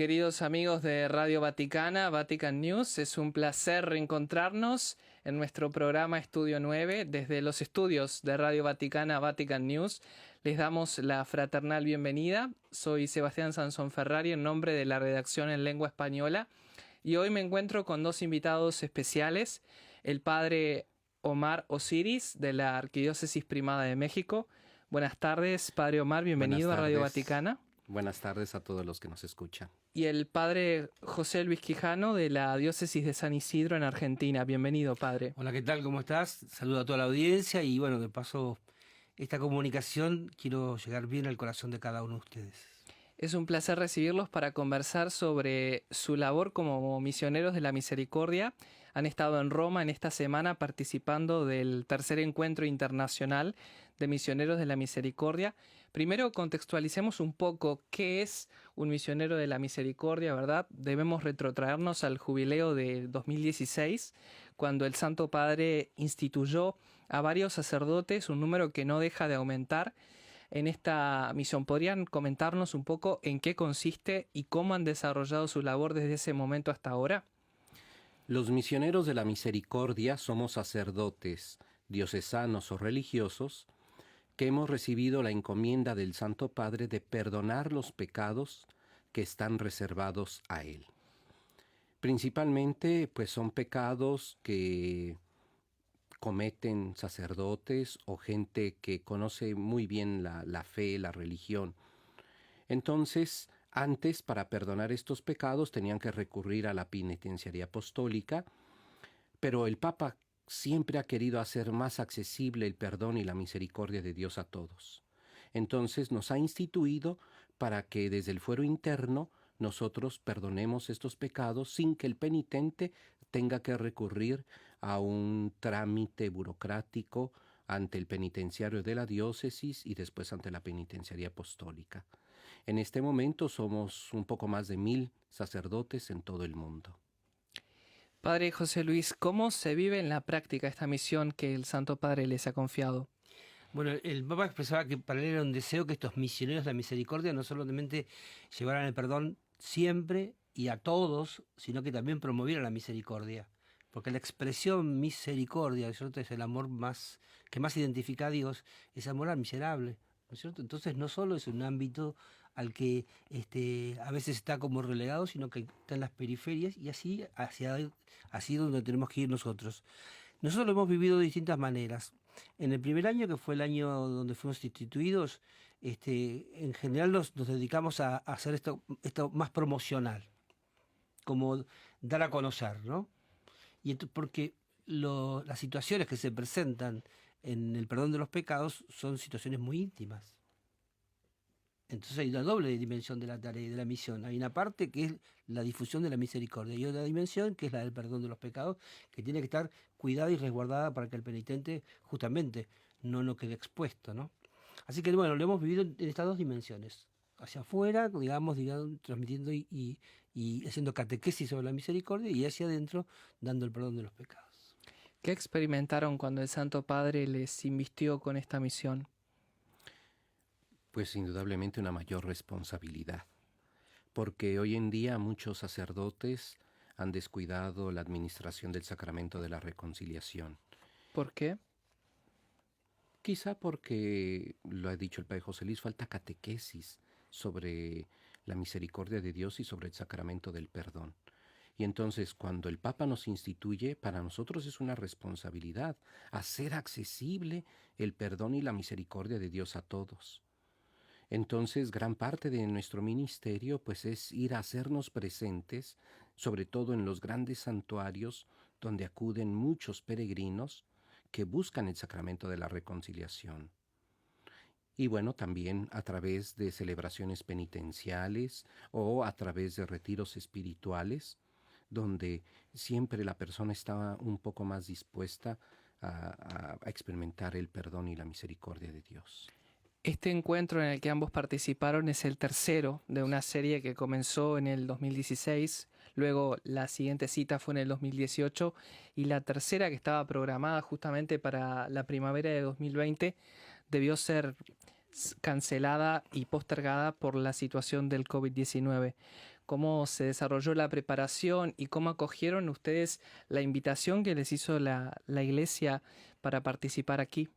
queridos amigos de Radio Vaticana, Vatican News. Es un placer reencontrarnos en nuestro programa Estudio 9 desde los estudios de Radio Vaticana, Vatican News. Les damos la fraternal bienvenida. Soy Sebastián Sansón Ferrari en nombre de la redacción en lengua española y hoy me encuentro con dos invitados especiales, el padre Omar Osiris de la Arquidiócesis Primada de México. Buenas tardes, padre Omar, bienvenido a Radio Vaticana. Buenas tardes a todos los que nos escuchan. Y el padre José Luis Quijano de la Diócesis de San Isidro en Argentina. Bienvenido, padre. Hola, ¿qué tal? ¿Cómo estás? Saludo a toda la audiencia y bueno, de paso, esta comunicación quiero llegar bien al corazón de cada uno de ustedes. Es un placer recibirlos para conversar sobre su labor como misioneros de la misericordia. Han estado en Roma en esta semana participando del tercer encuentro internacional de misioneros de la misericordia. Primero contextualicemos un poco qué es un misionero de la misericordia, ¿verdad? Debemos retrotraernos al jubileo de 2016, cuando el Santo Padre instituyó a varios sacerdotes, un número que no deja de aumentar en esta misión. ¿Podrían comentarnos un poco en qué consiste y cómo han desarrollado su labor desde ese momento hasta ahora? Los misioneros de la misericordia somos sacerdotes, diocesanos o religiosos, que hemos recibido la encomienda del Santo Padre de perdonar los pecados que están reservados a Él. Principalmente, pues son pecados que cometen sacerdotes o gente que conoce muy bien la fe, la religión. Entonces, antes, para perdonar estos pecados, tenían que recurrir a la penitenciaría apostólica, pero el Papa siempre ha querido hacer más accesible el perdón y la misericordia de Dios a todos. Entonces nos ha instituido para que desde el fuero interno nosotros perdonemos estos pecados sin que el penitente tenga que recurrir a un trámite burocrático ante el penitenciario de la diócesis y después ante la penitenciaría apostólica. En este momento somos un poco más de 1000 sacerdotes en todo el mundo. Padre José Luis, ¿cómo se vive en la práctica esta misión que el Santo Padre les ha confiado? Bueno, el Papa expresaba que para él era un deseo que estos misioneros de la misericordia no solamente llevaran el perdón siempre y a todos, sino que también promovieran la misericordia. Porque la expresión misericordia, ¿no es cierto?, es el amor que más identifica a Dios, es amor al miserable, ¿no es cierto? Entonces no solo es un ámbito al que a veces está como relegado, sino que está en las periferias y así donde tenemos que ir nosotros. Nosotros lo hemos vivido de distintas maneras. En el primer año, que fue el año donde fuimos instituidos, en general nos dedicamos a hacer esto más promocional, como dar a conocer, ¿no? Y porque las situaciones que se presentan en el perdón de los pecados son situaciones muy íntimas. Entonces hay una doble dimensión de la tarea y de la misión. Hay una parte que es la difusión de la misericordia y otra dimensión que es la del perdón de los pecados, que tiene que estar cuidada y resguardada para que el penitente justamente no quede expuesto, ¿no? Así que bueno, lo hemos vivido en estas dos dimensiones. Hacia afuera, digamos transmitiendo y haciendo catequesis sobre la misericordia, y hacia adentro dando el perdón de los pecados. ¿Qué experimentaron cuando el Santo Padre les invistió con esta misión? Pues indudablemente una mayor responsabilidad, porque hoy en día muchos sacerdotes han descuidado la administración del sacramento de la reconciliación. ¿Por qué? Quizá porque, lo ha dicho el Padre José Luis, falta catequesis sobre la misericordia de Dios y sobre el sacramento del perdón. Y entonces cuando el Papa nos instituye, para nosotros es una responsabilidad hacer accesible el perdón y la misericordia de Dios a todos. Entonces, gran parte de nuestro ministerio pues es ir a hacernos presentes, sobre todo en los grandes santuarios donde acuden muchos peregrinos que buscan el sacramento de la reconciliación. Y bueno, también a través de celebraciones penitenciales o a través de retiros espirituales, donde siempre la persona está un poco más dispuesta a experimentar el perdón y la misericordia de Dios. Este encuentro en el que ambos participaron es el tercero de una serie que comenzó en el 2016, luego la siguiente cita fue en el 2018 y la tercera, que estaba programada justamente para la primavera de 2020, debió ser cancelada y postergada por la situación del COVID-19. cómo se desarrolló la preparación y cómo acogieron ustedes la invitación que les hizo la Iglesia para participar aquí.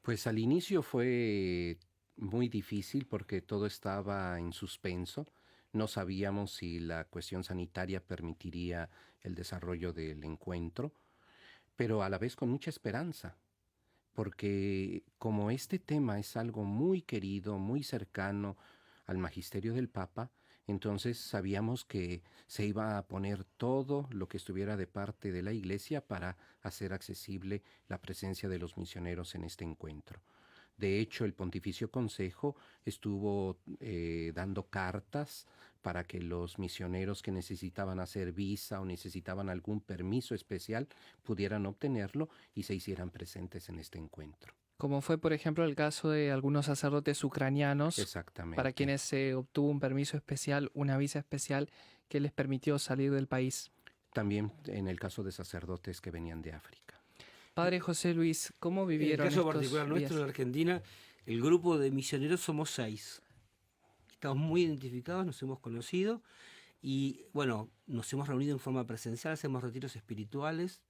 Pues al inicio fue muy difícil porque todo estaba en suspenso. No sabíamos si la cuestión sanitaria permitiría el desarrollo del encuentro, pero a la vez con mucha esperanza, porque como este tema es algo muy querido, muy cercano al magisterio del Papa, entonces sabíamos que se iba a poner todo lo que estuviera de parte de la Iglesia para hacer accesible la presencia de los misioneros en este encuentro. De hecho, el Pontificio Consejo estuvo dando cartas para que los misioneros que necesitaban hacer visa o necesitaban algún permiso especial pudieran obtenerlo y se hicieran presentes en este encuentro. Como fue, por ejemplo, el caso de algunos sacerdotes ucranianos, Exactamente. para quienes se obtuvo un permiso especial, una visa especial que les permitió salir del país. También en el caso de sacerdotes que venían de África. Padre José Luis, ¿cómo En vivieron el caso estos particular nuestro días? en Argentina, el grupo de misioneros somos 6. Estamos muy identificados, nos hemos conocido y bueno, nos hemos reunido en forma presencial, hacemos retiros espirituales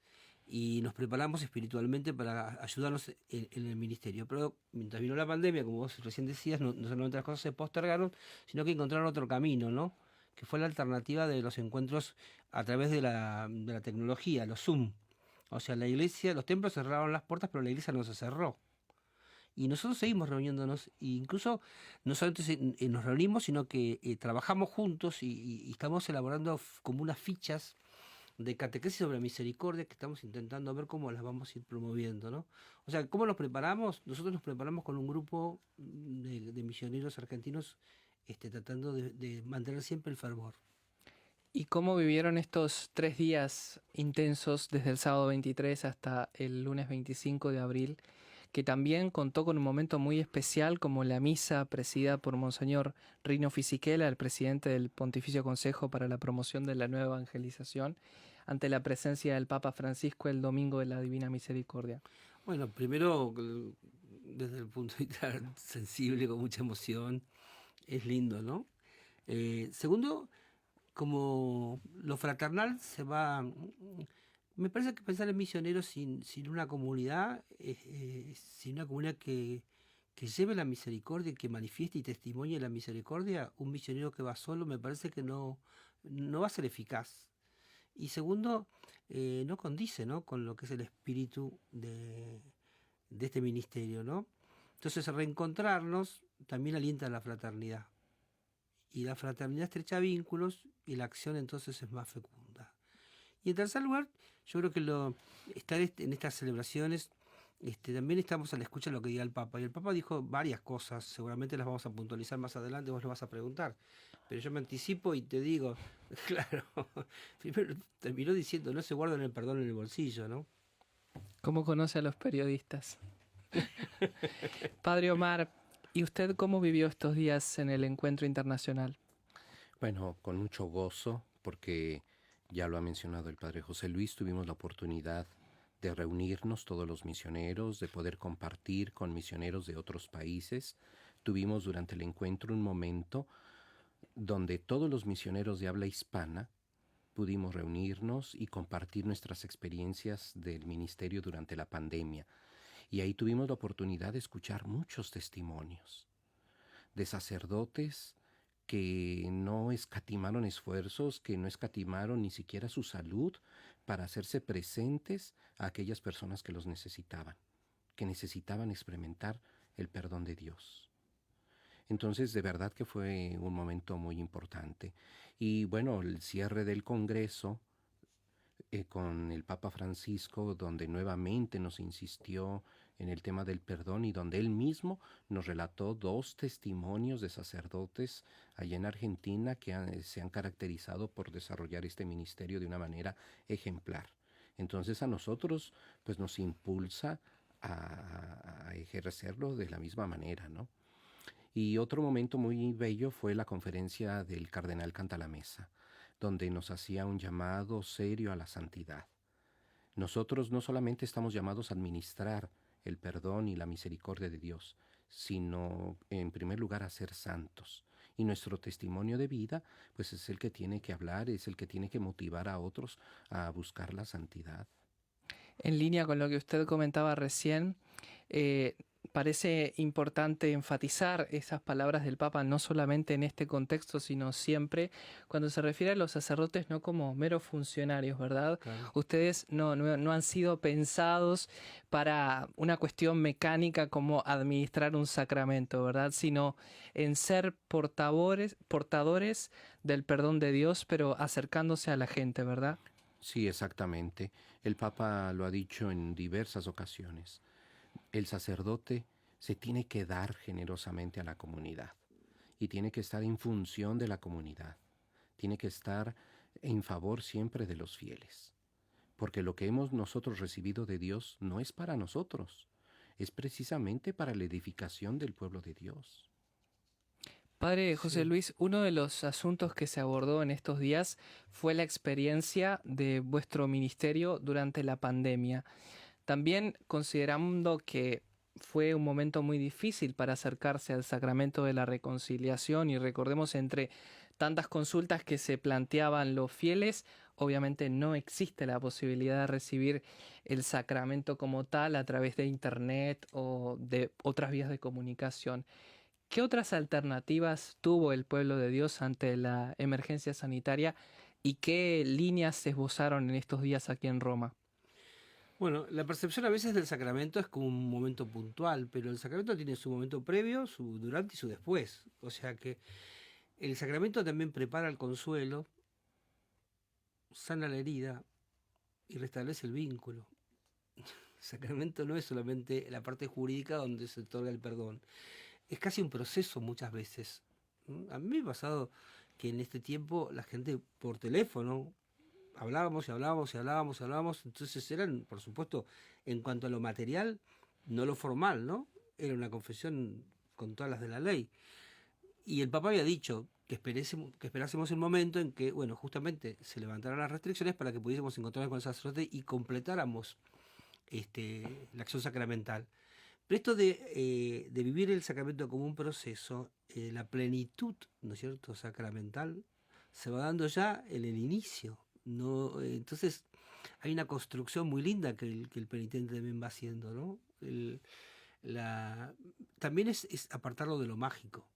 y nos preparamos espiritualmente para ayudarnos en el ministerio. Pero mientras vino la pandemia, como vos recién decías, no solamente las cosas se postergaron, sino que encontraron otro camino, ¿no? Que fue la alternativa de los encuentros a través de la tecnología, los Zoom. O sea, la iglesia, los templos cerraron las puertas, pero la iglesia no se cerró. Y nosotros seguimos reuniéndonos, e incluso no solamente nos reunimos, sino que trabajamos juntos y estamos elaborando como unas fichas de catequesis sobre la misericordia que estamos intentando ver cómo las vamos a ir promoviendo, ¿no? O sea, ¿cómo nos preparamos? Nosotros nos preparamos con un grupo de misioneros argentinos tratando de mantener siempre el fervor. ¿Y cómo vivieron estos 3 días intensos desde el sábado 23 hasta el lunes 25 de abril, que también contó con un momento muy especial como la misa presidida por Monseñor Rino Fisichella, el presidente del Pontificio Consejo para la Promoción de la Nueva Evangelización, ante la presencia del Papa Francisco el Domingo de la Divina Misericordia? Bueno, primero, desde el punto de vista sensible, con mucha emoción, es lindo, ¿no? Segundo, como lo fraternal se va. Me parece que pensar en misioneros sin una comunidad, sin una comunidad que lleve la misericordia, que manifieste y testimonie la misericordia, un misionero que va solo me parece que no va a ser eficaz. Y segundo, no condice, ¿no?, con lo que es el espíritu de este ministerio, ¿no? Entonces, reencontrarnos también alienta a la fraternidad. Y la fraternidad estrecha vínculos y la acción entonces es más fecunda. Y en tercer lugar, yo creo que estar en estas celebraciones, también estamos a la escucha de lo que diga el Papa. Y el Papa dijo varias cosas, seguramente las vamos a puntualizar más adelante, vos lo vas a preguntar. Pero yo me anticipo y te digo, claro, primero terminó diciendo, no se guardan el perdón en el bolsillo, ¿no? ¿Cómo conoce a los periodistas? Padre Omar, ¿y usted cómo vivió estos días en el encuentro internacional? Bueno, con mucho gozo, porque ya lo ha mencionado el Padre José Luis, tuvimos la oportunidad de reunirnos todos los misioneros, de poder compartir con misioneros de otros países. Tuvimos durante el encuentro un momento donde todos los misioneros de habla hispana pudimos reunirnos y compartir nuestras experiencias del ministerio durante la pandemia. Y ahí tuvimos la oportunidad de escuchar muchos testimonios de sacerdotes que no escatimaron esfuerzos, que no escatimaron ni siquiera su salud para hacerse presentes a aquellas personas que los necesitaban, que necesitaban experimentar el perdón de Dios. Entonces, de verdad que fue un momento muy importante. Y bueno, el cierre del Congreso con el Papa Francisco, donde nuevamente nos insistió en el tema del perdón y donde él mismo nos relató 2 testimonios de sacerdotes allá en Argentina que se han caracterizado por desarrollar este ministerio de una manera ejemplar. Entonces a nosotros pues nos impulsa a ejercerlo de la misma manera, ¿no? Y otro momento muy bello fue la conferencia del cardenal Cantalamessa, donde nos hacía un llamado serio a la santidad. Nosotros no solamente estamos llamados a administrar el perdón y la misericordia de Dios, sino en primer lugar a ser santos. Y nuestro testimonio de vida, pues es el que tiene que hablar, es el que tiene que motivar a otros a buscar la santidad. En línea con lo que usted comentaba recién, eh, parece importante enfatizar esas palabras del Papa, no solamente en este contexto, sino siempre, cuando se refiere a los sacerdotes no como meros funcionarios, ¿verdad? Claro. Ustedes no han sido pensados para una cuestión mecánica como administrar un sacramento, ¿verdad? Sino en ser portadores del perdón de Dios, pero acercándose a la gente, ¿verdad? Sí, exactamente. El Papa lo ha dicho en diversas ocasiones. El sacerdote se tiene que dar generosamente a la comunidad y tiene que estar en función de la comunidad. Tiene que estar en favor siempre de los fieles. Porque lo que hemos nosotros recibido de Dios no es para nosotros, es precisamente para la edificación del pueblo de Dios. Padre José Sí. Luis, uno de los asuntos que se abordó en estos días fue la experiencia de vuestro ministerio durante la pandemia. También considerando que fue un momento muy difícil para acercarse al sacramento de la reconciliación y recordemos entre tantas consultas que se planteaban los fieles, obviamente no existe la posibilidad de recibir el sacramento como tal a través de internet o de otras vías de comunicación. ¿Qué otras alternativas tuvo el pueblo de Dios ante la emergencia sanitaria y qué líneas se esbozaron en estos días aquí en Roma? Bueno, la percepción a veces del sacramento es como un momento puntual, pero el sacramento tiene su momento previo, su durante y su después. O sea que el sacramento también prepara el consuelo, sana la herida y restablece el vínculo. El sacramento no es solamente la parte jurídica donde se otorga el perdón, es casi un proceso muchas veces. A mí me ha pasado que en este tiempo la gente por teléfono hablábamos y hablábamos y hablábamos y hablábamos, entonces eran, por supuesto, en cuanto a lo material, no lo formal, ¿no? Era una confesión con todas las de la ley. Y el Papa había dicho que esperásemos el momento en que, bueno, justamente se levantaran las restricciones para que pudiésemos encontrarnos con el sacerdote y completáramos la acción sacramental. Pero esto de vivir el sacramento como un proceso, la plenitud, ¿no es cierto?, sacramental, se va dando ya en el inicio. No, entonces hay una construcción muy linda que el penitente también va haciendo, ¿no? La, también es apartarlo de lo mágico,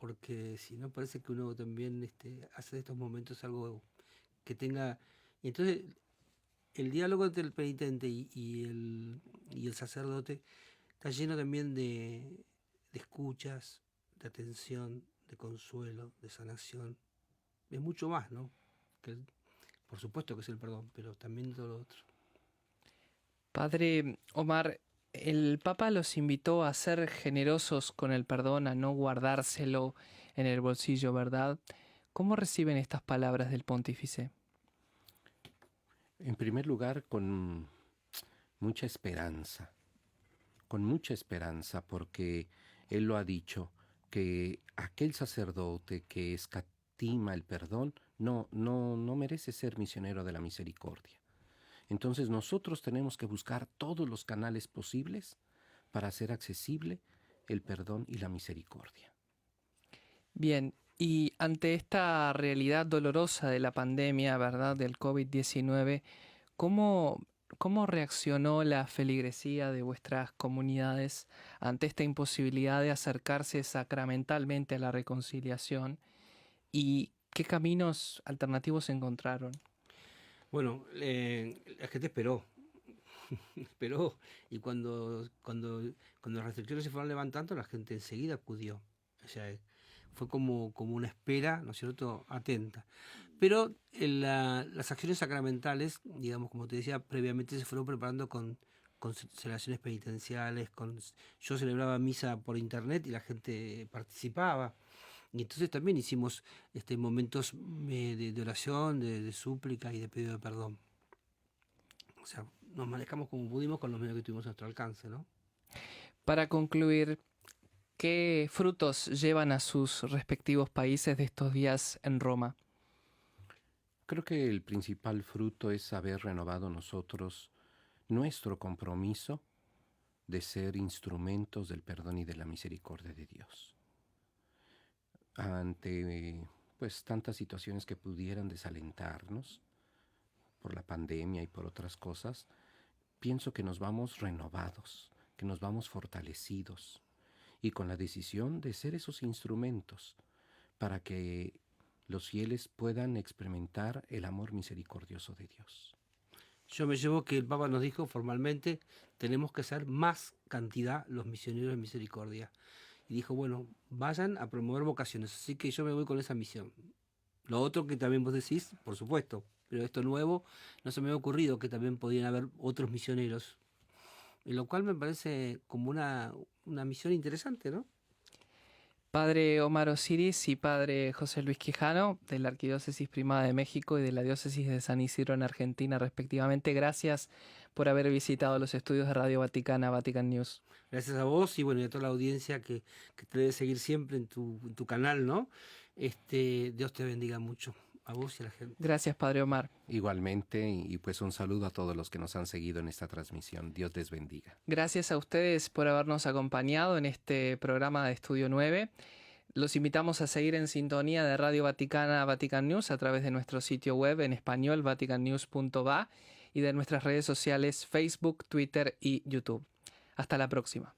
porque si no parece que uno también hace de estos momentos algo que tenga... Y entonces el diálogo entre el penitente y el sacerdote está lleno también de escuchas, de atención, de consuelo, de sanación. Es mucho más, ¿no? Que por supuesto que es el perdón, pero también todo lo otro. Padre Omar, el Papa los invitó a ser generosos con el perdón, a no guardárselo en el bolsillo, ¿verdad? ¿Cómo reciben estas palabras del pontífice? En primer lugar, con mucha esperanza, porque él lo ha dicho, que aquel sacerdote que escatima el perdón no merece ser misionero de la misericordia. Entonces nosotros tenemos que buscar todos los canales posibles para hacer accesible el perdón y la misericordia. Bien, y ante esta realidad dolorosa de la pandemia, ¿verdad?, del COVID-19, ¿cómo, cómo reaccionó la feligresía de vuestras comunidades ante esta imposibilidad de acercarse sacramentalmente a la reconciliación? ¿Y qué caminos alternativos encontraron? Bueno, la gente esperó, esperó, y cuando las restricciones se fueron levantando, la gente enseguida acudió. O sea, fue como una espera, ¿no es cierto?, atenta. Pero las acciones sacramentales, digamos, como te decía, previamente se fueron preparando con celebraciones penitenciales, yo celebraba misa por internet y la gente participaba. Y entonces también hicimos momentos de oración, de súplica y de pedido de perdón. O sea, nos manejamos como pudimos con los medios que tuvimos a nuestro alcance, ¿no? Para concluir, ¿qué frutos llevan a sus respectivos países de estos días en Roma? Creo que el principal fruto es haber renovado nosotros nuestro compromiso de ser instrumentos del perdón y de la misericordia de Dios. ante pues tantas situaciones que pudieran desalentarnos por la pandemia y por otras cosas, pienso que nos vamos renovados, que nos vamos fortalecidos y con la decisión de ser esos instrumentos para que los fieles puedan experimentar el amor misericordioso de Dios. Yo me llevo que el Papa nos dijo formalmente, tenemos que ser más cantidad los misioneros de misericordia. Y dijo, bueno, vayan a promover vocaciones, así que yo me voy con esa misión. Lo otro que también vos decís, por supuesto, pero esto nuevo no se me había ocurrido que también podían haber otros misioneros, en lo cual me parece como una misión interesante, ¿no? Padre Omar Osiris y Padre José Luis Quijano, de la Arquidiócesis Primada de México y de la Diócesis de San Isidro en Argentina, respectivamente. Gracias por haber visitado los estudios de Radio Vaticana, Vatican News. Gracias a vos y bueno, y a toda la audiencia que te debe seguir siempre en tu canal, ¿no? Dios te bendiga mucho, a vos y a la gente. Gracias, Padre Omar. Igualmente, y pues un saludo a todos los que nos han seguido en esta transmisión. Dios les bendiga. Gracias a ustedes por habernos acompañado en este programa de Estudio 9. Los invitamos a seguir en sintonía de Radio Vaticana, Vatican News, a través de nuestro sitio web en español, vaticannews.va, y de nuestras redes sociales Facebook, Twitter y YouTube. Hasta la próxima.